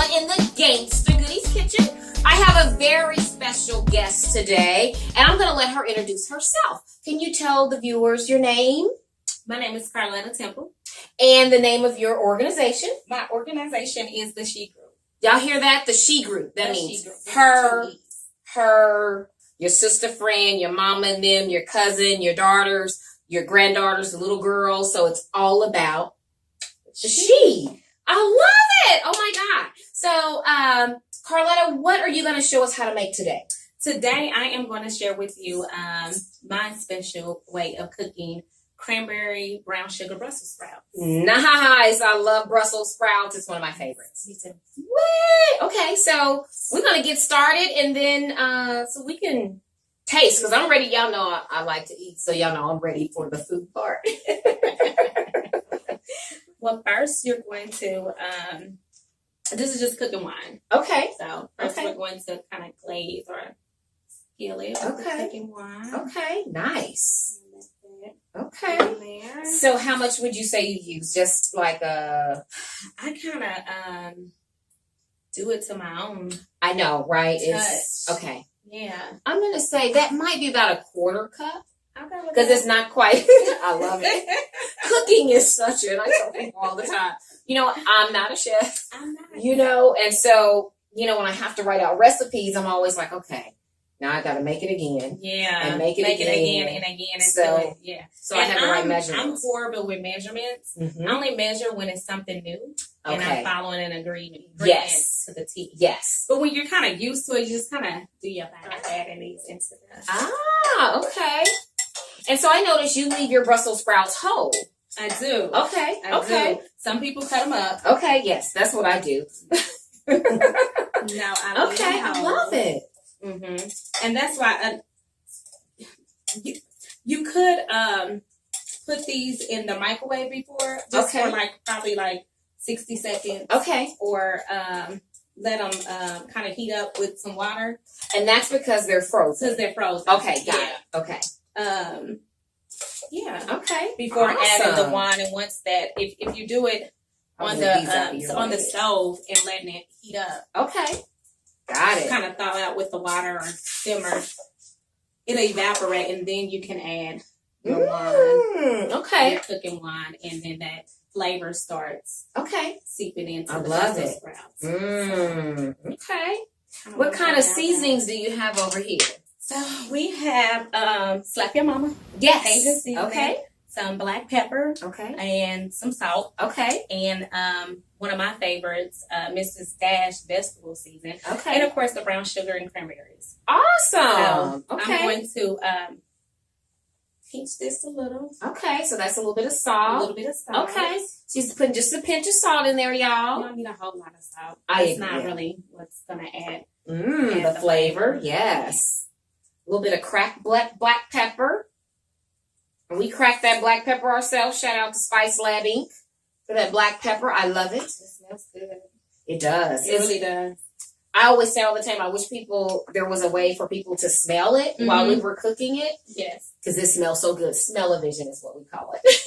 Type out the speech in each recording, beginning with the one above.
Carletta in the Gangsta Goodies kitchen. I have a very special guest today, and I'm going to let her introduce herself. Can you tell the viewers your name? My name is Carletta Temple. And the name of your organization? My organization is the Shee Group. Y'all hear that? The Shee Group. That The means Shee Group. her, your sister friend, your mama and them, your cousin, your daughters, your granddaughters, the little girls. So it's all about Shee. I love it. Oh my God. So, Carletta, what are you going to show us how to make today? Today, I am going to share with you my special way of cooking cranberry brown sugar Brussels sprouts. Nice. I love Brussels sprouts. It's one of my favorites. Me too. Wait. Okay, so we're going to get started and then so we can taste because I'm ready. Y'all know I like to eat, so y'all know I'm ready for the food part. Well, first you're going to, this is just cooking wine. Okay. So first we're going to kind of glaze or skill it with the cooking wine. Okay, nice. Okay. There. So how much would you say you use? Just like a... I kind of do it to my own. I know, right? Touch. It's okay. Yeah. I'm going to say that might be about a quarter cup. Okay. Because it's not quite... I love it. Cooking is such an... I tell people all the time. You know, I'm not a chef. I'm not. You know, and so, you know, when I have to write out recipes, I'm always like, okay, now I got to make it again. Yeah. And make it again and again. So, yeah. So and I have the right measurements. I'm horrible with measurements. Mm-hmm. I only measure when it's something new. And I'm following an agreement. Yes. To the T. Yes. But when you're kind of used to it, you just kind of do your thing, adding these into the... Ah, okay. And so I noticed you leave your Brussels sprouts whole. I do. Okay. I do. Some people cut them up. Okay. Yes, that's what I do. No, I love it. Mm-hmm. And that's why you could put these in the microwave before, just for probably 60 seconds. Okay. Or let them kind of heat up with some water. And that's because they're frozen. Because they're frozen. Okay, got it. Okay. Yeah. Okay. Before adding the wine, and once that, if you do it on the stove and letting it heat up. Okay. Got it. Kind of thaw out with the water or simmer. It'll evaporate, and then you can add your wine. Okay. Your cooking wine, and then that flavor starts. Okay. Seeping into the Brussels sprouts. Okay. What kind of seasonings do you have over here? So we have Slap Your Mama. Yes. Cajun seasoning. Okay. Some black pepper. Okay. And some salt. Okay. And one of my favorites, Mrs. Dash vegetable seasoning. Okay. And of course the brown sugar and cranberries. Awesome. So okay. I'm going to pinch this a little. Okay. So that's a little bit of salt. A little bit of salt. Okay. She's putting just a pinch of salt in there, y'all. You don't need a whole lot of salt. It's not really what's going to add. The flavor. Yes. A little bit of cracked black pepper. And we cracked that black pepper ourselves. Shout out to Spice Lab Inc. for that black pepper. I love it. It smells good. It does. It really does. I always say all the time, I wish there was a way for people to smell it while we were cooking it. Yes. Because it smells so good. Smell-o-vision is what we call it.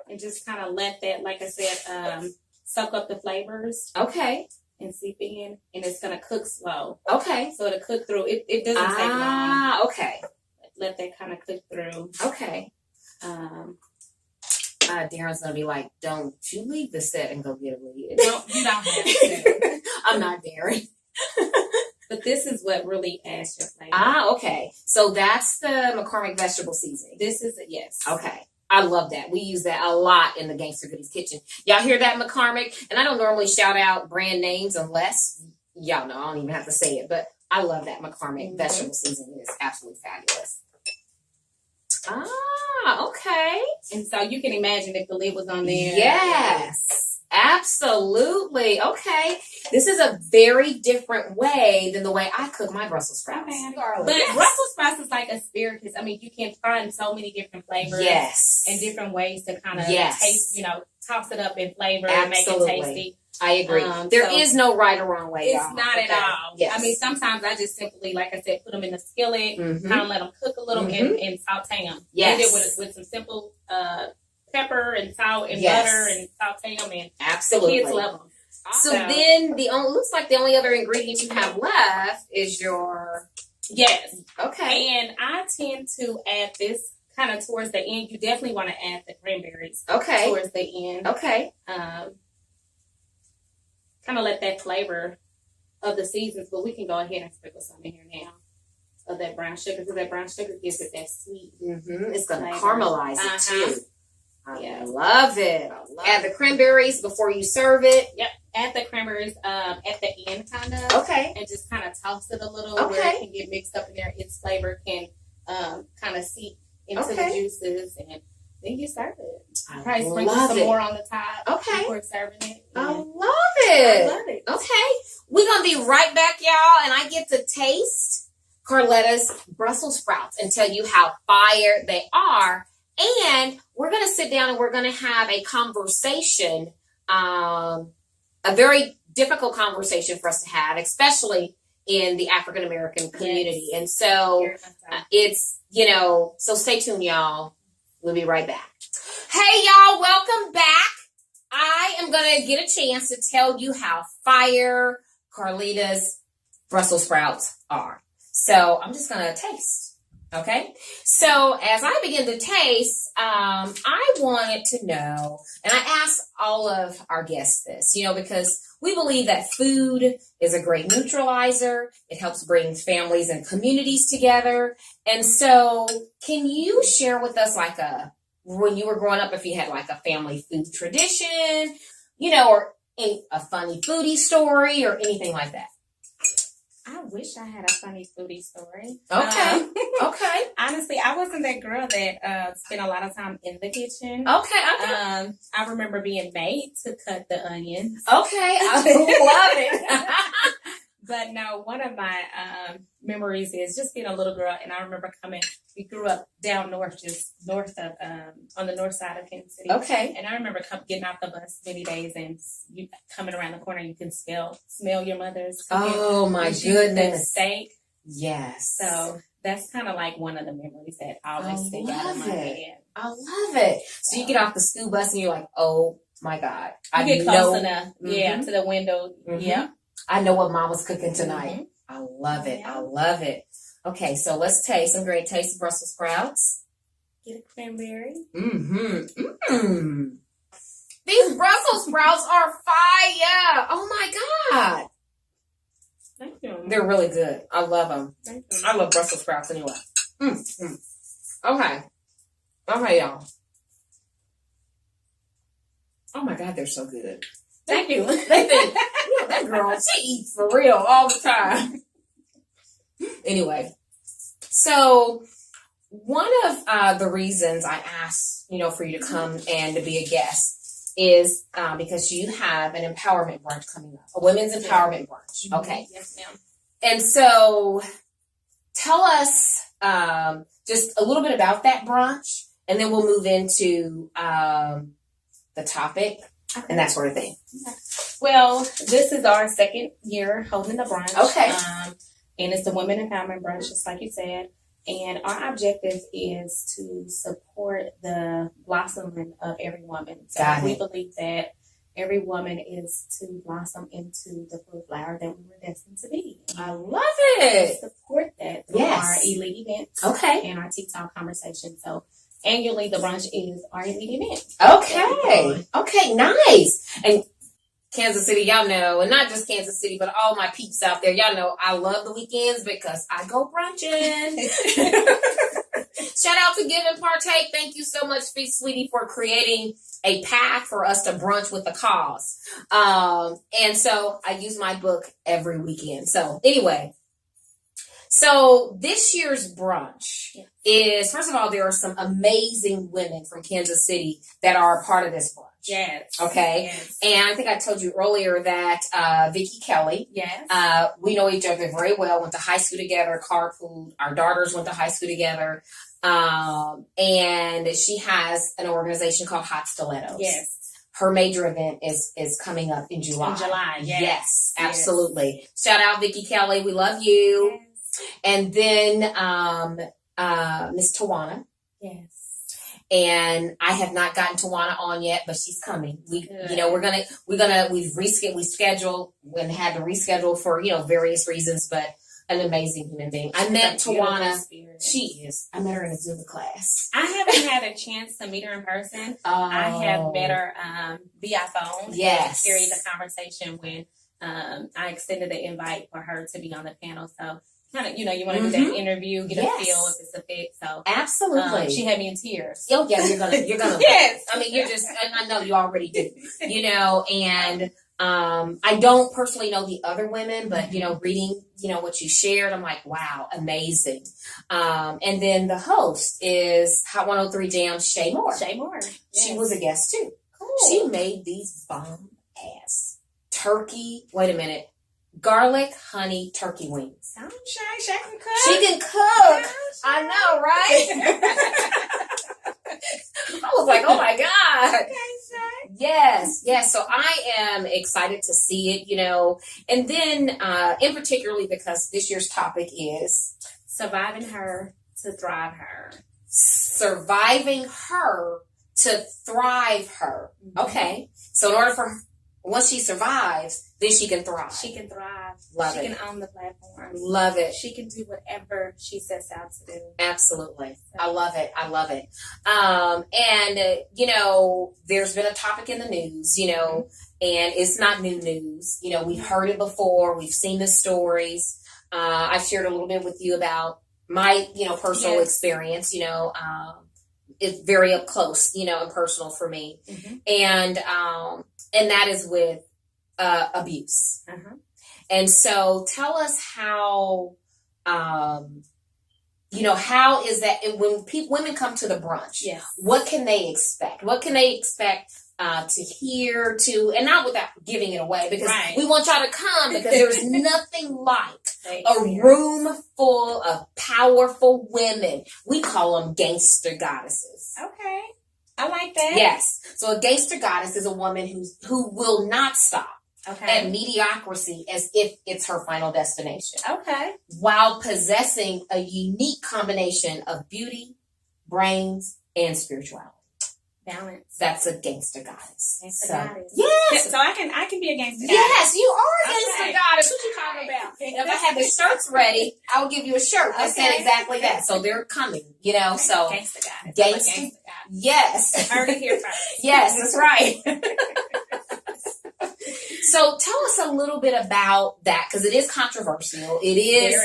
And just kind of let that, like I said, soak up the flavors. Okay. And seep in, and it's gonna cook slow. Okay. So it'll cook through. It doesn't take long. Ah, okay. Let that kind of cook through. Okay. Darren's gonna be like, "Don't you leave the set and go get a lead." No, you don't have to. I'm not Darren. But this is what really adds your flavor. Ah, okay. So that's the McCormick vegetable seasoning. This is it. Yes. Okay. I love that. We use that a lot in the Gangsta Goodies kitchen. Y'all hear that, McCormick? And I don't normally shout out brand names unless, y'all know, I don't even have to say it. But I love that McCormick vegetable seasoning. It is absolutely fabulous. Ah, okay. And so you can imagine if the lid was on there. Yes, absolutely. Okay. This is a very different way than the way I cook my Brussels sprouts. Okay. But Brussels sprouts is like asparagus. I mean, you can find so many different flavors. Yes. And different ways to kind of taste, toss it up in flavor and make it tasty. I agree. There is no right or wrong way. It's not at all. Yes. I mean, sometimes I just simply, like I said, put them in the skillet, kind of let them cook a little and saute them. Yes. Eat it with some simple pepper and salt and butter and saute them. And absolutely. the kids love them. So then looks like the only other ingredient you have left is your... Yes. Okay. And I tend to add this kind of towards the end. You definitely want to add the cranberries. Okay. Towards the end. Okay. Kind of let that flavor of the seasons, but we can go ahead and sprinkle some in here now of that brown sugar, because that brown sugar gives it that sweet. It's going to caramelize it too. Yeah. I love it. Add the cranberries before you serve it. Yep. Add the cranberries at the end, kind of. Okay. And just kind of toss it a little Okay. where it can get mixed up in there. Its flavor can kind of seep into the juices, and then you serve it. Probably sprinkle some more on the top before serving it. I love it. I love it. Okay. We're going to be right back, y'all, and I get to taste Carletta's Brussels sprouts and tell you how fire they are. And we're going to sit down and we're going to have a conversation, a very difficult conversation for us to have, especially in the African American community. Yes. And so it's, so stay tuned, y'all. We'll be right back. Hey, y'all, welcome back. I am going to get a chance to tell you how fire Carletta's Brussels sprouts are. So I'm just going to taste. Okay, so as I begin to taste, I wanted to know, and I asked all of our guests this, because we believe that food is a great neutralizer. It helps bring families and communities together. And so can you share with us when you were growing up, if you had like a family food tradition, or a funny foodie story or anything like that? I wish I had a funny foodie story. Okay. Okay. Honestly, I wasn't that girl that spent a lot of time in the kitchen. Okay. I remember being made to cut the onions. Okay. I love it. But no, one of my memories is just being a little girl, and I remember we grew up down north, just north of, on the north side of Kansas City. Okay. And I remember getting off the bus many days, and you coming around the corner, you can smell your mother's cooking. Oh my goodness. Steak. Yes. So that's kind of like one of the memories that always stick out in my head. I love it. So you get off the school bus and you're like, oh my God. You get close enough, to the window. Mm-hmm. Yeah. I know what Mom was cooking tonight. Mm-hmm. I love it. Yeah. I love it. Okay, so let's taste some great tasty Brussels sprouts. Get a cranberry. These Brussels sprouts are fire. Oh my God. Thank you. They're really good. I love them. Thank you. I love Brussels sprouts anyway. Okay, y'all. Oh my God, they're so good. Thank you. That girl, she eats for real all the time. Anyway, so one of the reasons I asked, for you to come and to be a guest is because you have an empowerment brunch coming up, a women's empowerment brunch. Okay. Yes, ma'am. And so tell us just a little bit about that brunch, and then we'll move into the topic and that sort of thing. Okay. Well, this is our second year holding the brunch. Okay. And it's the Women Empowerment Brunch, just like you said. And our objective is to support the blossoming of every woman. So we believe that every woman is to blossom into the full flower that we were destined to be. And I love it. we support that through our elite events. Okay. And our TikTok conversation. So annually, the brunch is our elite event. Okay. Okay, nice. And Kansas City, y'all know, and not just Kansas City, but all my peeps out there, y'all know I love the weekends because I go brunching. Shout out to Give and Partake. Thank you so much, Sweetie, for creating a path for us to brunch with a cause. And so I use my book every weekend. So anyway, so this year's brunch is, first of all, there are some amazing women from Kansas City that are a part of this brunch. Yes. Okay. Yes. And I think I told you earlier that Vicki Kelly. Yes. We know each other very well. Went to high school together. Carpooled. Our daughters went to high school together. And she has an organization called Hot Stilettos. Yes. Her major event is coming up in July. In July. Yes, absolutely. Yes. Shout out Vicki Kelly. We love you. Yes. And then Miss Tawana. Yes. and I have not gotten Tawana on yet, but she's coming. We've rescheduled and had to reschedule for, various reasons, but an amazing human being. I met Tawana. She is. I met her in a Zumba class. I haven't had a chance to meet her in person. I have met her via phone. Yes. And carried the conversation when I extended the invite for her to be on the panel. So kind of, you want to do that interview, get a feel if it's a fit. So absolutely, she had me in tears. Oh yeah, you're gonna. Yes. I mean, I know you already do. And I don't personally know the other women, but reading, what you shared, I'm like, wow, amazing. And then the host is Hot 103 Jam, Shee Moore. Shee Moore. Yes. She was a guest too. Cool. She made these bomb ass turkey. Wait a minute. Garlic honey turkey wings. I'm sure she can cook. She can cook. I know, right? I was like, oh my God. Yes. So I am excited to see it, and then in particularly because this year's topic is surviving her to thrive her. Surviving her to thrive her. Okay. So in order for once she survives, then she can thrive. She can thrive. Love she it. She can own the platform. Love it. She can do whatever she sets out to do. Absolutely. So. I love it. And, there's been a topic in the news, and it's not new news. We've heard it before. We've seen the stories. I've shared a little bit with you about my, personal experience, it's very up close, and personal for me. And that is with abuse. And so tell us how, how is that when women come to the brunch, what can they expect? What can they expect to hear, and not without giving it away, because we want y'all to come, because there's nothing like a room full of powerful women. We call them gangster goddesses. Okay. I like that. Yes. So a gangster goddess is a woman who will not stop at mediocrity as if it's her final destination. Okay. While possessing a unique combination of beauty, brains, and spirituality. Balance. That's a gangster goddess. Goddess. Yes. So I can be a gangster goddess. Yes, you are a gangster goddess. What you talking about? And if I had the shirts ready, I would give you a shirt that said exactly that. So they're coming, so gangster goddess. Gangster. Yes. Heard it here first. Yes, that's right. So tell us a little bit about that, because it is controversial. It is,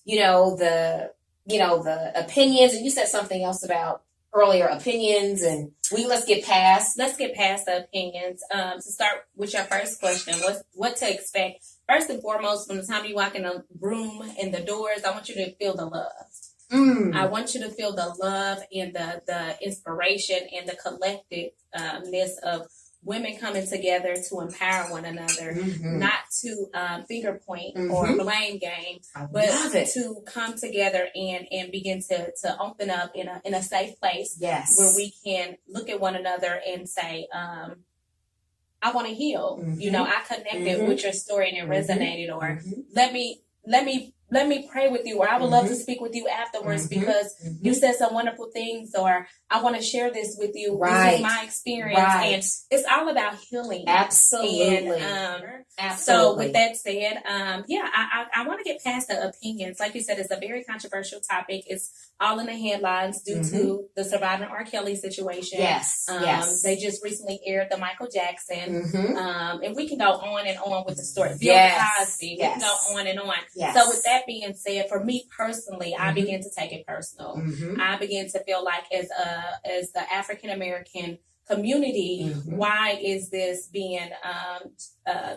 the opinions, and you said something else about earlier opinions, and let's get past the opinions. To start with your first question, what to expect? First and foremost, from the time you walk in the room and the doors, I want you to feel the love. I want you to feel the love and the inspiration and the collectiveness of women coming together to empower one another, not to finger point or blame game, but to come together and begin to open up in a safe place where we can look at one another and say, I want to heal. I connected with your story and it resonated, or let me pray with you, or I would love to speak with you afterwards because you said some wonderful things, or I want to share this with you. This is my experience. And it's all about healing. Absolutely. And, so with that said, I want to get past the opinions. Like you said, it's a very controversial topic. It's all in the headlines due to the surviving R. Kelly situation. Yes. They just recently aired the Michael Jackson. And we can go on and on with the story. Bill Cosby. We can go on and on. So with that being said, for me personally, I began to take it personal. I began to feel like as the African American community, why is this being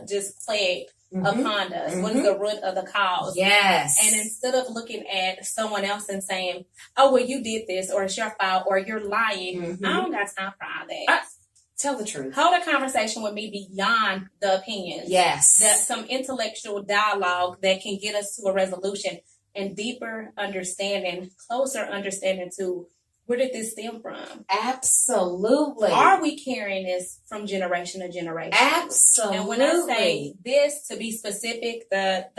just plagued upon us? What is the root of the cause? And instead of looking at someone else and saying, oh, well, you did this, or it's your fault, or you're lying, I don't got time for all that. Tell the truth. Hold a conversation with me beyond the opinions. Some intellectual dialogue that can get us to a resolution and deeper understanding, closer understanding to where did this stem from? Absolutely. Are we carrying this from generation to generation? Absolutely. And when I say this, to be specific, the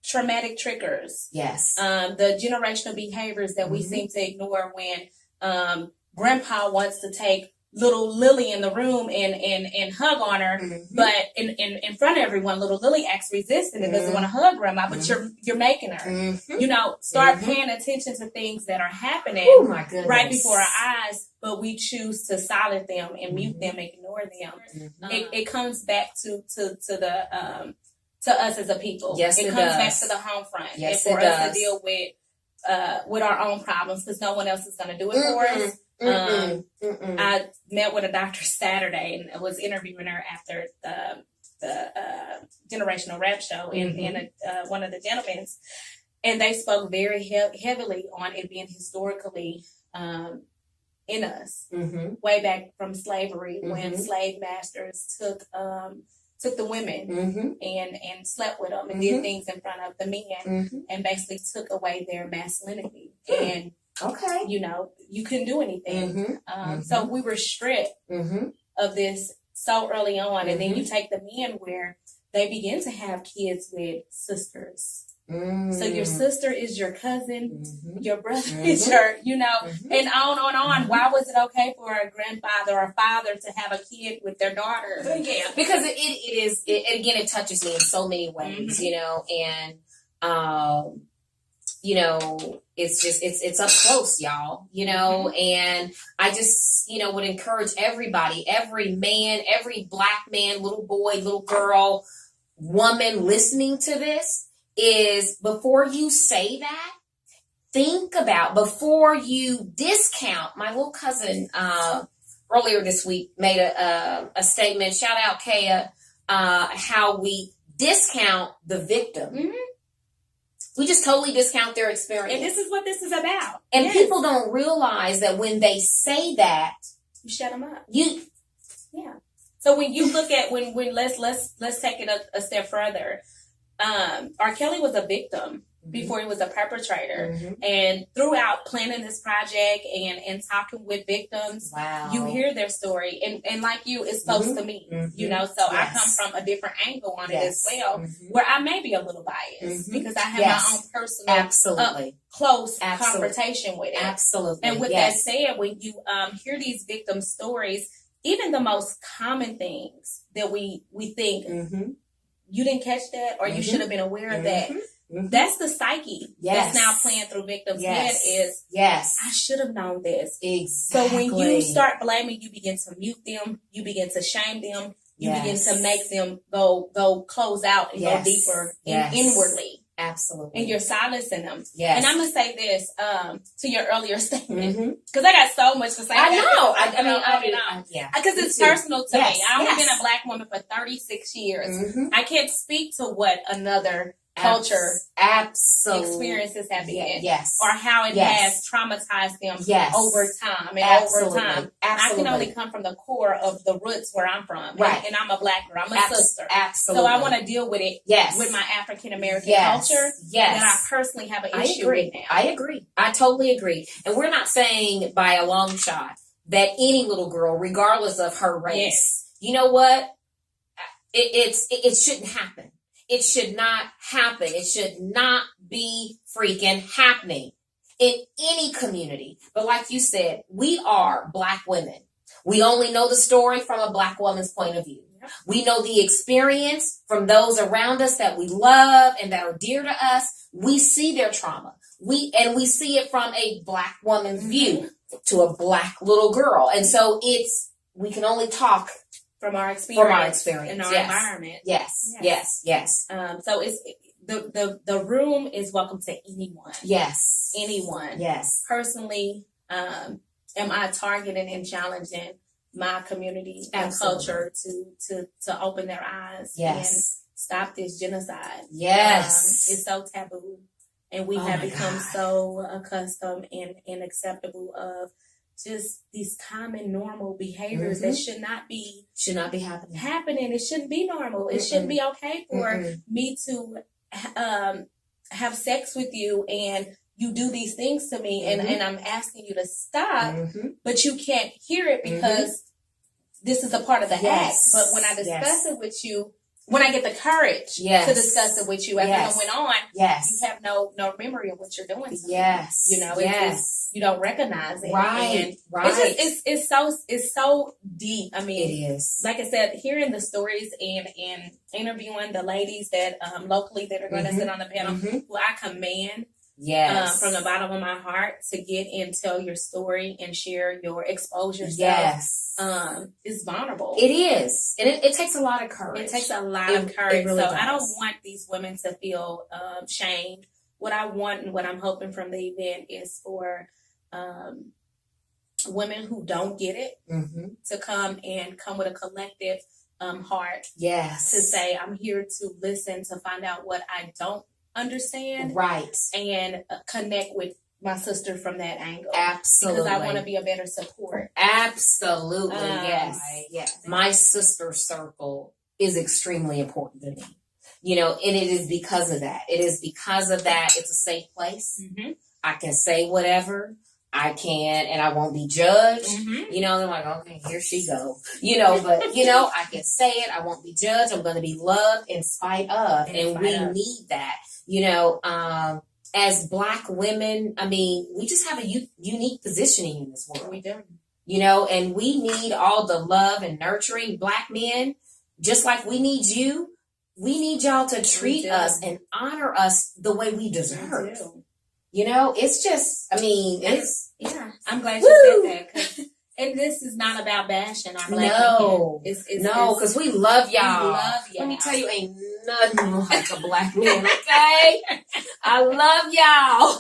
traumatic triggers. Yes. The generational behaviors that we seem to ignore when grandpa wants to take little Lily in the room and hug on her, but in front of everyone, little Lily acts resistant and doesn't want to hug grandma, but you're making her. You know, start paying attention to things that are happening right before our eyes, but we choose to silence them and mute them, ignore them. It comes back to the to us as a people. Yes, it comes back to the home front. Yes, and for us to deal with our own problems, because no one else is going to do it for us. I met with a doctor Saturday and was interviewing her after the generational rap show in one of the gentlemen's, and they spoke very heavily on it being historically in us, way back from slavery, when slave masters took the women and slept with them and did things in front of the men and basically took away their masculinity. And you know, you couldn't do anything. So we were stripped of this so early on. And then you take the men where they begin to have kids with sisters. So your sister is your cousin, your brother is your, you know, and on. Why was it okay for a grandfather or father to have a kid with their daughter? Yeah, because it touches me in so many ways, you know, and you know, it's up close, y'all, you know, and I just, you know, would encourage everybody, every man, every black man, little boy, little girl, woman listening to this, is before you say that, think about, before you discount. My little cousin earlier this week made a statement, shout out Kaya, how we discount the victim. We just totally discount their experience. And this is what this is about. And people don't realize that when they say that, you shut them up. Yeah. So when you look at when let's take it a step further. R. Kelly was a victim before he was a perpetrator. And throughout planning this project and talking with victims, you hear their story. And like you, it's close to me, you know, so I come from a different angle on it as well, where I may be a little biased because I have my own personal, close confrontation with it. Absolutely. And with that said, when you hear these victim stories, even the most common things that we think, you didn't catch that, or you should have been aware of that. That's the psyche that's now playing through victims' head is, I should have known this. Exactly. So when you start blaming, you begin to mute them, you begin to shame them, you begin to make them go close out and go deeper inwardly. Absolutely. And you're silencing them. Yes. And I'm going to say this to your earlier statement, because I got so much to say. I know. I mean, because it's personal to me. I've been a black woman for 36 years. I can't speak to what another culture experiences have been, or how it has traumatized them over time and over time. I can only come from the core of the roots where I'm from, and I'm a black girl, I'm a sister, so I want to deal with it with my African American culture that I personally have an issue with now. I agree. I totally agree. And we're not saying by a long shot that any little girl, regardless of her race, you know what, it shouldn't happen. It should not happen. It should not be freaking happening in any community. But like you said, we are black women. We only know the story from a black woman's point of view. We know the experience from those around us that we love and that are dear to us. We see their trauma. We see it from a black woman's view to a black little girl. And so we can only talk from our experience in our environment. Yes. So it's the room is welcome to anyone. Anyone. Personally, am I targeting and challenging my community and culture to open their eyes and stop this genocide? It's so taboo, and we have become so accustomed and acceptable of just these common normal behaviors that should not be happening. It shouldn't be normal. It shouldn't be okay for me to have sex with you and you do these things to me and I'm asking you to stop, but you can't hear it because this is a part of the act. But when I discuss it with you, when I get the courage to discuss it with you as it went on, you have no memory of what you're doing. You know, it's you don't recognize it. Right. It's so deep. I mean, it is. Like I said, hearing the stories and interviewing the ladies that locally that are going to sit on the panel, who I commend. From the bottom of my heart to get and tell your story and share your exposure stuff. Is vulnerable. It is. And it takes a lot of courage. It takes a lot of courage. Really so does. I don't want these women to feel shamed. What I want and what I'm hoping from the event is for women who don't get it to come with a collective heart. To say, I'm here to listen, to find out what I don't understand, and connect with my sister from that angle. Absolutely, because I want to be a better support. Absolutely, yes. My sister circle is extremely important to me. You know, and it is because of that. It is because of that. It's a safe place. I can say whatever I can, and I won't be judged. You know, they're like, okay, here she go. You know, but you know, I can say it. I won't be judged. I'm going to be loved in spite of, and we need that. You know, as Black women, I mean, we just have a unique positioning in this world. We do. You know, and we need all the love and nurturing. Black men, just like we need you, we need y'all to treat us and honor us the way we deserve. You know, it's just, I mean, it's... I'm glad you said that, because and this is not about bashing our Black men. No, because we love y'all. Let me tell you, ain't nothing like a Black man, okay? I love y'all.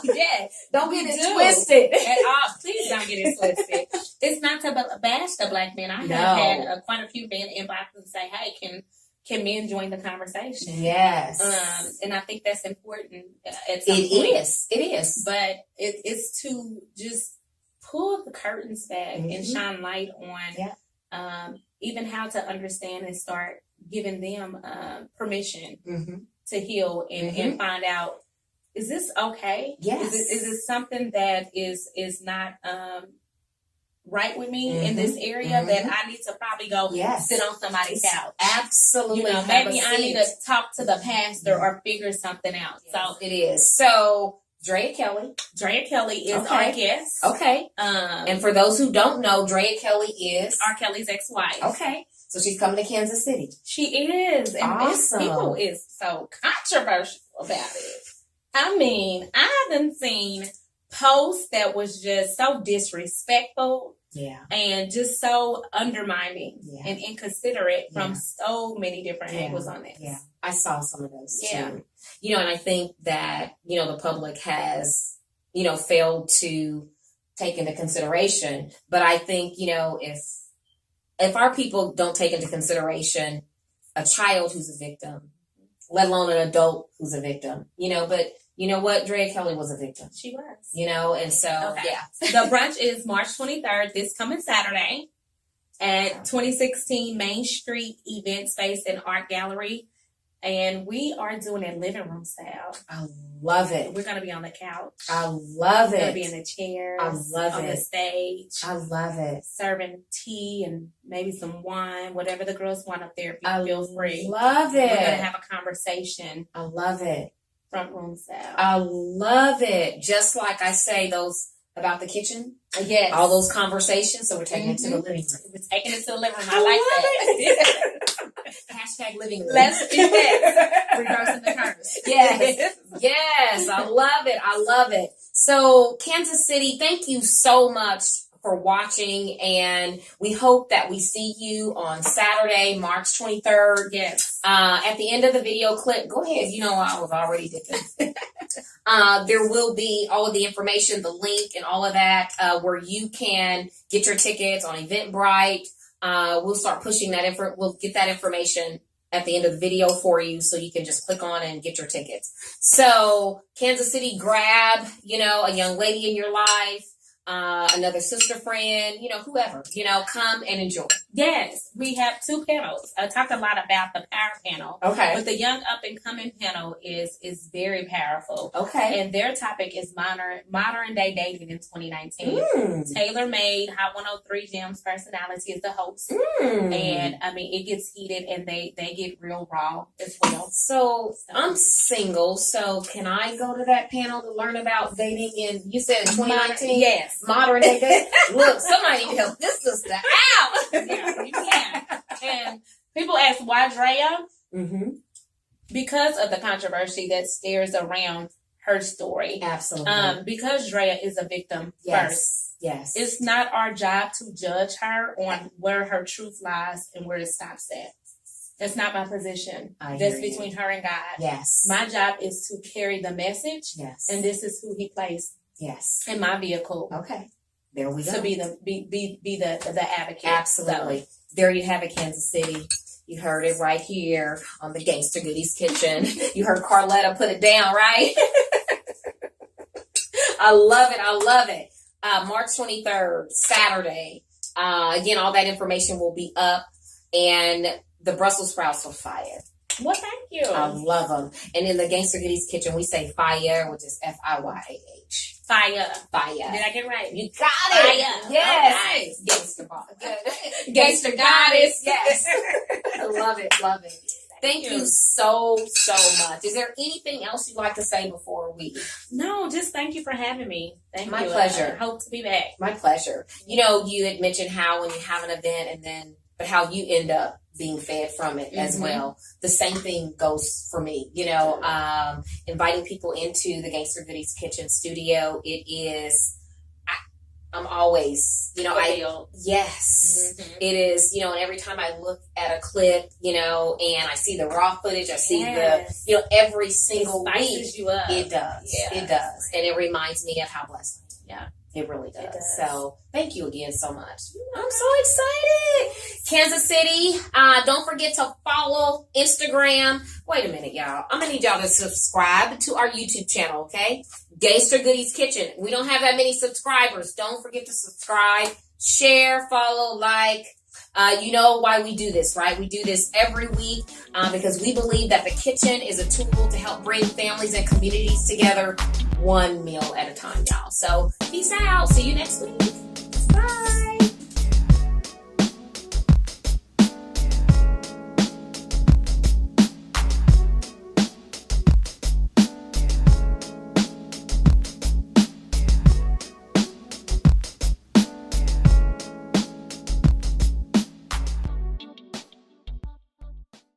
Don't get it twisted. At all. Please don't get it twisted. It's not to bash the Black men. I have had quite a few men inbox and say, hey, can men join the conversation? And I think that's important at some point. It is. But it's to just pull the curtains back and shine light on even how to understand and start giving them permission to heal and find out, is this okay? Is this something that is not right with me in this area that I need to probably go sit on somebody's couch? Absolutely. You know, maybe I need to talk to the pastor or figure something out. So it is. So Drea Kelly is our guest. And for those who don't know, Drea Kelly is R. Kelly's ex-wife. So she's coming to Kansas City. She is. And awesome. People is so controversial about it. I mean, I done seen posts that was just so disrespectful. And just so undermining and inconsiderate from so many different angles on this. I saw some of those too. You know, and I think that, you know, the public has, you know, failed to take into consideration. But I think, you know, if our people don't take into consideration a child who's a victim, let alone an adult who's a victim, you know, but you know what? Drea Kelly was a victim. She was. You know, and so, The brunch is March 23rd, this coming Saturday, at 2016 Main Street Event Space and Art Gallery. And we are doing a living room style. I love it. We're going to be on the couch. I love it. We're going to be in the chairs. I love on it. the stage. I love it. Serving tea and maybe some wine, whatever the girls want up there. Feel free. I love it. We're going to have a conversation. I love it. Front room style. I love it. Just like I say, those about the kitchen. All those conversations. So we're taking it to the living room. We're taking it to the living room. I like that. Hashtag living room. Let's do that. Reversing the curse. Yes. I love it. I love it. So Kansas City, thank you so much for watching, and we hope that we see you on Saturday, March 23rd. At the end of the video clip, go ahead. You know, I was already dipping. There will be all of the information, the link, and all of that, where you can get your tickets on Eventbrite. We'll start pushing that. We'll get that information at the end of the video for you, so you can just click on and get your tickets. So Kansas City, grab, you know, a young lady in your life. another sister friend, whoever, come and enjoy. Yes, we have 2 panels. I talked a lot about the power panel. Okay. But the young up and coming panel is very powerful. Okay. And their topic is modern day dating in 2019. Tailor made, Hot 103 Gems personality is the host. And I mean, it gets heated and they get real raw as well. So I'm single, so can I go to that panel to learn about dating in, you said in 2019? Yes. Modern day dating? Look, somebody need to help this sister out. Yeah, you can. And people ask, why Drea? Because of the controversy that stares around her story. Absolutely. Because Drea is a victim first. Yes. It's not our job to judge her on where her truth lies and where it stops at. That's not my position. That's between her and God. Yes. My job is to carry the message. Yes. And this is who he placed in my vehicle. Okay. There we go. To be the advocate. Absolutely. So, there you have it, Kansas City. You heard it right here on the Gangsta Goodies Kitchen. You heard Carletta put it down, right? I love it. I love it. March 23rd, Saturday. Again, all that information will be up. And the Brussels sprouts are fire. Well, thank you. I love them. And in the Gangsta Goodies Kitchen, we say fire, which is Fiyah. Fire. Fire. Did I get it right? You got it. Fire. Yes. Okay. Gangster boss. Gangster goddess. Yes. I love it. Love it. Thank you so much. Is there anything else you'd like to say before we? No, just thank you for having me. Thank you. My pleasure. I hope to be back. My pleasure. You had mentioned how when you have an event but how you end up being fed from it as well. The same thing goes for me. Inviting people into the Gangsta Goodies Kitchen studio. It is. I'm always, yes, it is, and every time I look at a clip, and I see the raw footage, I see the, every single week, you up. It does, it does. And it reminds me of how blessed I am. Yeah. It really does. So thank you again so much. I'm so excited. Kansas City, don't forget to follow Instagram. Wait a minute, y'all. I'm going to need y'all to subscribe to our YouTube channel, okay? Gangsta Goodies Kitchen. We don't have that many subscribers. Don't forget to subscribe, share, follow, like. You know why we do this, right? We do this every week because we believe that the kitchen is a tool to help bring families and communities together one meal at a time, y'all. So peace out. See you next week. Bye.